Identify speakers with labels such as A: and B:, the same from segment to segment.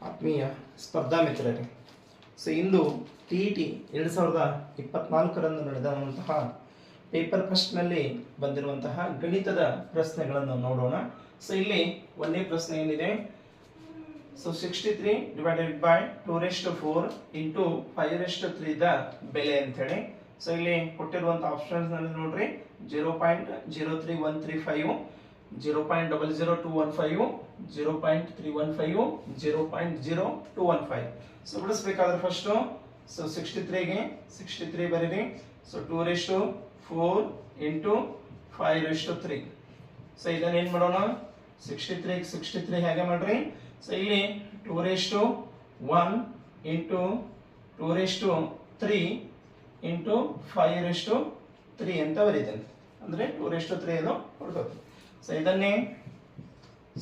A: ಆತ್ಮೀಯ ಸ್ಪರ್ಧಾ ಮಿತ್ರರೇ, ಸೊ ಇಂದು TET 2024ರಂದು ನಡೆದಂತಹ ಪೇಪರ್ ಫಸ್ಟ್ನಲ್ಲಿ ಬಂದಿರುವಂತಹ ಗಣಿತದ ಪ್ರಶ್ನೆಗಳನ್ನು ನೋಡೋಣ. ಸೊ ಇಲ್ಲಿ ಒಂದೇ ಪ್ರಶ್ನೆ ಏನಿದೆ, so 63 divided by 2⁴ into 5⁵ the ಬೆಲೆ ಅಂತೇಳಿ. ಸೊ ಇಲ್ಲಿ ಕೊಟ್ಟಿರುವಂಥ ಆಪ್ಷನ್ಸ್ ನಲ್ಲಿ ನೋಡ್ರಿ, 0.03135, 0.00215, 0.315, 0.0215. ಸೊ ಬಿಡಿಸ್ಬೇಕಾದ್ರೆ ಫಸ್ಟ್ ಸೊ 63ಗೆ 63 ಬರೀರಿ. So 2⁴ into 5⁵. ಸೊ ಇದನ್ನ ಏನ್ ಮಾಡೋಣ, 63 ಹೇಗೆ ಮಾಡ್ರಿ. ಸೊ ಇಲ್ಲಿ 2⁴1 ಇಂಟು 2⁵3 ಇಂಟು 5⁵3 ಅಂತ ಬರೀತೇನೆ, ಅಂದ್ರೆ 2⁵3 ಅದು ಹೊರಟೋದು. ಸೊ ಇದನ್ನೇ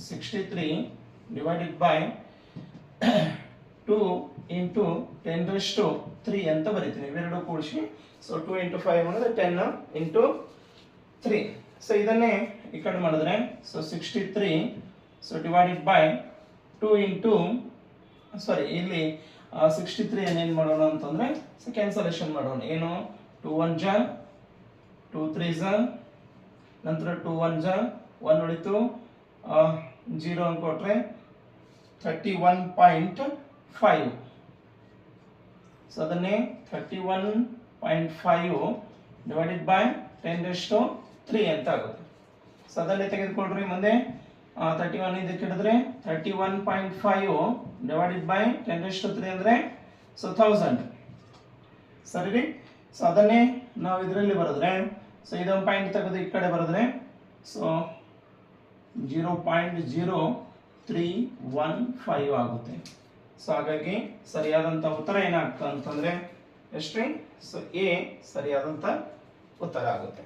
A: 63 ಡಿವೈಡೆಡ್ ಬೈ 2 ಇಂಟು 10⁻³ ಅಂತ ಬರೀತೀನಿ, ಇವೆರಡು ಕೂಡಿಸಿ. ಸೊ 2 ಇಂಟು 5 ಮಾಡಿದ್ರೆ 10 ಇಂಟು 3. ಸೊ ಇದನ್ನೇ ಈ ಕಡೆ ಮಾಡಿದ್ರೆ, so 63 so divided by 2 into ಇಲ್ಲಿ 63 ಏನೇನು ಮಾಡೋಣ ಅಂತಂದ್ರೆ, ಸೊ ಕ್ಯಾನ್ಸಲೇಷನ್ ಮಾಡೋಣ. ಏನು, 2 1 ಜ 2 3 ಜ, ನಂತರ 2 1 ಜ 1 ಉಳಿತು, 0 ಅಂತ ಕೊಟ್ರೆ 31.5. ಸೊ ಅದನ್ನೇ 31.5 ಡಿವೈಡೆಡ್ ಬೈ 10⁻³ ಅಂತ ಆಗುತ್ತೆ. ಸೊ ಅದನ್ನೇ ತೆಗೆದುಕೊಳ್ರಿ ಮುಂದೆ. 31 ಇದಕ್ಕೆ ಹಿಡಿದ್ರೆ 31.5 ಡಿವೈಡೆಡ್ ಬೈ 10⁻³ ಅಂದ್ರೆ ಸೊ 1000. ಸರಿ. ಸೊ ಅದನ್ನೇ ನಾವು ಇದರಲ್ಲಿ ಬರೆದ್ರೆ, ಸೊ ಇದೊಂದು ಪಾಯಿಂಟ್ ತೆಗೆದು ಈ ಕಡೆ ಬರೆದ್ರೆ ಸೊ 0.0315 ಆಗುತ್ತೆ. ಸೊ ಹಾಗಾಗಿ ಸರಿಯಾದಂತ ಉತ್ತರ ಏನಾಗ್ತದೆ ಅಂತಂದ್ರೆ ಎಷ್ಟ್ರಿ, ಸೊ ಎ ಸರಿಯಾದಂತ ಉತ್ತರ ಆಗುತ್ತೆ.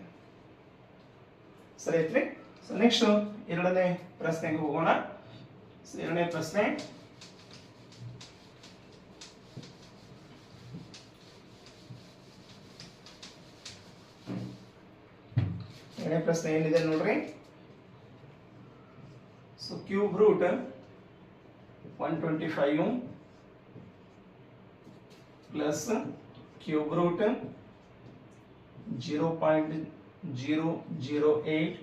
A: ಸರಿ ಐತ್ರಿ. ಸೊ ನೆಕ್ಸ್ಟ್ ಎರಡನೇ ಪ್ರಶ್ನೆಗೆ ಹೋಗೋಣ. ಸೊ ಎರಡನೇ ಪ್ರಶ್ನೆ, ಏನಿದೆ ನೋಡ್ರಿ. So cube root 125 plus cube root 0.008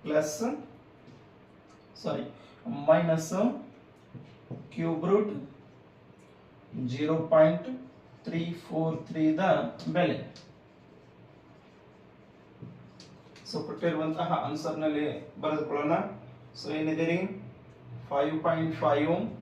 A: plus minus cube root 0.343 ದ ಬೆಲೆ. ಸೊ ಕೊಟ್ಟಿರುವಂತಹ ಆನ್ಸರ್ ನಲ್ಲಿ ಬರೆದುಕೊಳ್ಳೋಣ. ಸೊ ಏನಿದೆ ರೀ, 5.5